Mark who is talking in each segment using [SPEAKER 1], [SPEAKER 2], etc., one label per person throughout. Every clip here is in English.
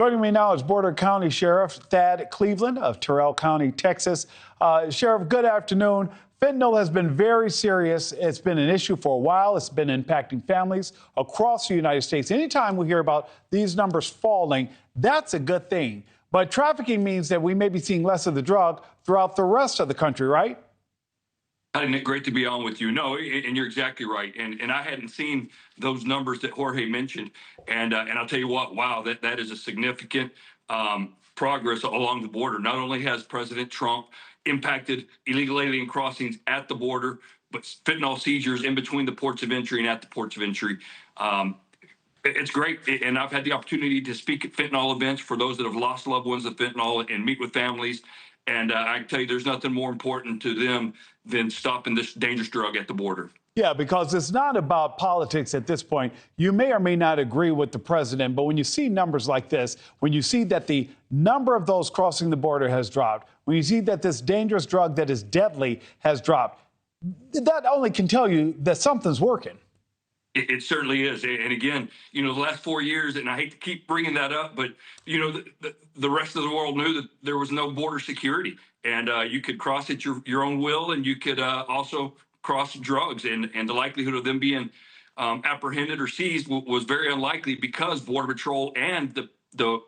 [SPEAKER 1] Joining me now is Border County Sheriff Thad Cleveland of Terrell County, Texas. Sheriff, good afternoon. Fentanyl has been very serious. It's been an issue for a while. It's been impacting families across the United States. Anytime we hear about these numbers falling, that's a good thing. But trafficking means that we may be seeing less of the drug throughout the rest of the country, right?
[SPEAKER 2] Hi, Nick. Great to be on with you. No, and you're exactly right. And I hadn't seen those numbers that Jorge mentioned. And I'll tell you what, wow, that is a significant progress along the border. Not only has President Trump impacted illegal alien crossings at the border, but fentanyl seizures in between the ports of entry and at the ports of entry. It's great. And I've had the opportunity to speak at fentanyl events for those that have lost loved ones to fentanyl and meet with families. And I can tell you there's nothing more important to them than stopping this dangerous drug at the border.
[SPEAKER 1] Yeah, because it's not about politics at this point. You may or may not agree with the president, but when you see numbers like this, when you see that the number of those crossing the border has dropped, when you see that this dangerous drug that is deadly has dropped, that only can tell you that something's working.
[SPEAKER 2] It certainly is. And again, the last 4 years, and I hate to keep bringing that up, but, the rest of the world knew that there was no border security. And you could cross at your own will, and you could also cross drugs. And the likelihood of them being apprehended or seized was very unlikely because Border Patrol and the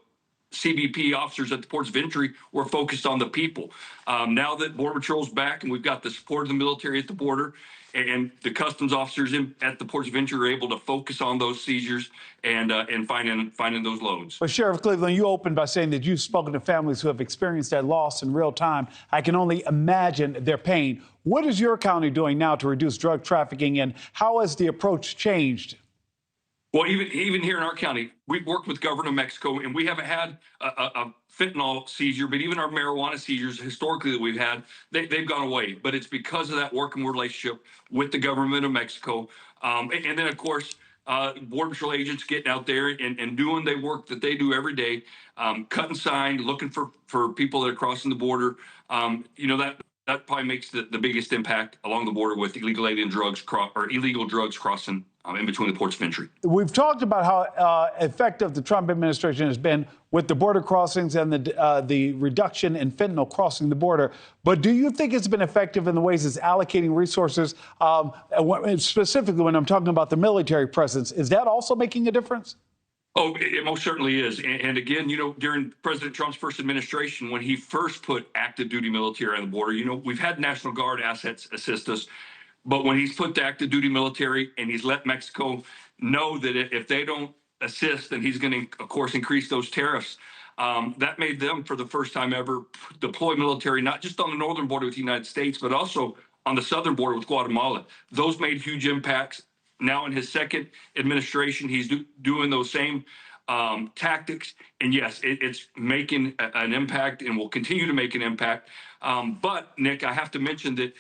[SPEAKER 2] CBP officers at the ports of entry were focused on the people. Now that Border Patrol's back and we've got the support of the military at the border, and the customs officers at the ports of entry are able to focus on those seizures and finding those loads.
[SPEAKER 1] But Sheriff Cleveland, you opened by saying that you've spoken to families who have experienced that loss in real time. I can only imagine their pain. What is your county doing now to reduce drug trafficking, and how has the approach changed?
[SPEAKER 2] Well, even here in our county, we've worked with government of Mexico, and we haven't had a fentanyl seizure, but even our marijuana seizures historically that we've had, they've gone away. But it's because of that working relationship with the government of Mexico. And then, of course, Border Patrol agents getting out there and doing the work that they do every day, cutting sign, looking for people that are crossing the border. That probably makes the biggest impact along the border with illegal alien drugs or illegal drugs crossing in between the ports of entry.
[SPEAKER 1] We've talked about how effective the Trump administration has been with the border crossings and the reduction in fentanyl crossing the border. But do you think it's been effective in the ways it's allocating resources, specifically when I'm talking about the military presence? Is that also making a difference?
[SPEAKER 2] Oh, it most certainly is. And again, during President Trump's first administration, when he first put active duty military on the border, we've had National Guard assets assist us. But when he's put the active duty military and he's let Mexico know that if they don't assist, then he's going to, of course, increase those tariffs. That made them, for the first time ever, deploy military, not just on the northern border with the United States, but also on the southern border with Guatemala. Those made huge impacts. Now in his second administration, he's doing those same tactics. And yes, it's making an impact and will continue to make an impact. But, Nick, I have to mention that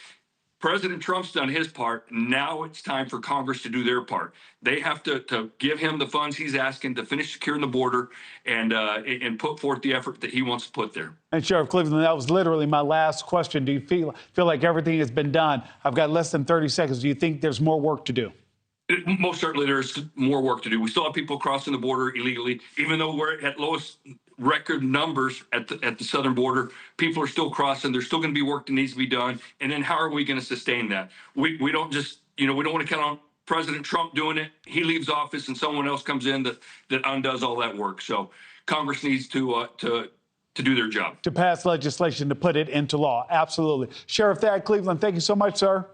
[SPEAKER 2] President Trump's done his part. Now it's time for Congress to do their part. They have to give him the funds he's asking to finish securing the border and put forth the effort that he wants to put there.
[SPEAKER 1] And Sheriff Cleveland, that was literally my last question. Do you feel like everything has been done? I've got less than 30 seconds. Do you think there's more work to do?
[SPEAKER 2] Most certainly there's more work to do. We still have people crossing the border illegally. Even though we're at lowest record numbers at the southern border, people are still crossing. There's still going to be work that needs to be done. And then how are we going to sustain that? We don't just, we don't want to count on President Trump doing it. He leaves office and someone else comes in that undoes all that work. So Congress needs to do their job.
[SPEAKER 1] To pass legislation to put it into law. Absolutely. Sheriff Thad Cleveland, thank you so much, sir.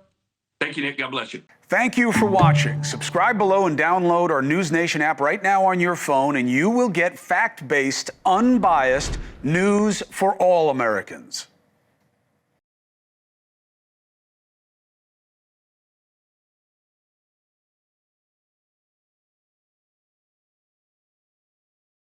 [SPEAKER 2] Thank you, Nick. God bless you.
[SPEAKER 3] Thank you for watching. Subscribe below and download our NewsNation app right now on your phone, and you will get fact-based, unbiased news for all Americans.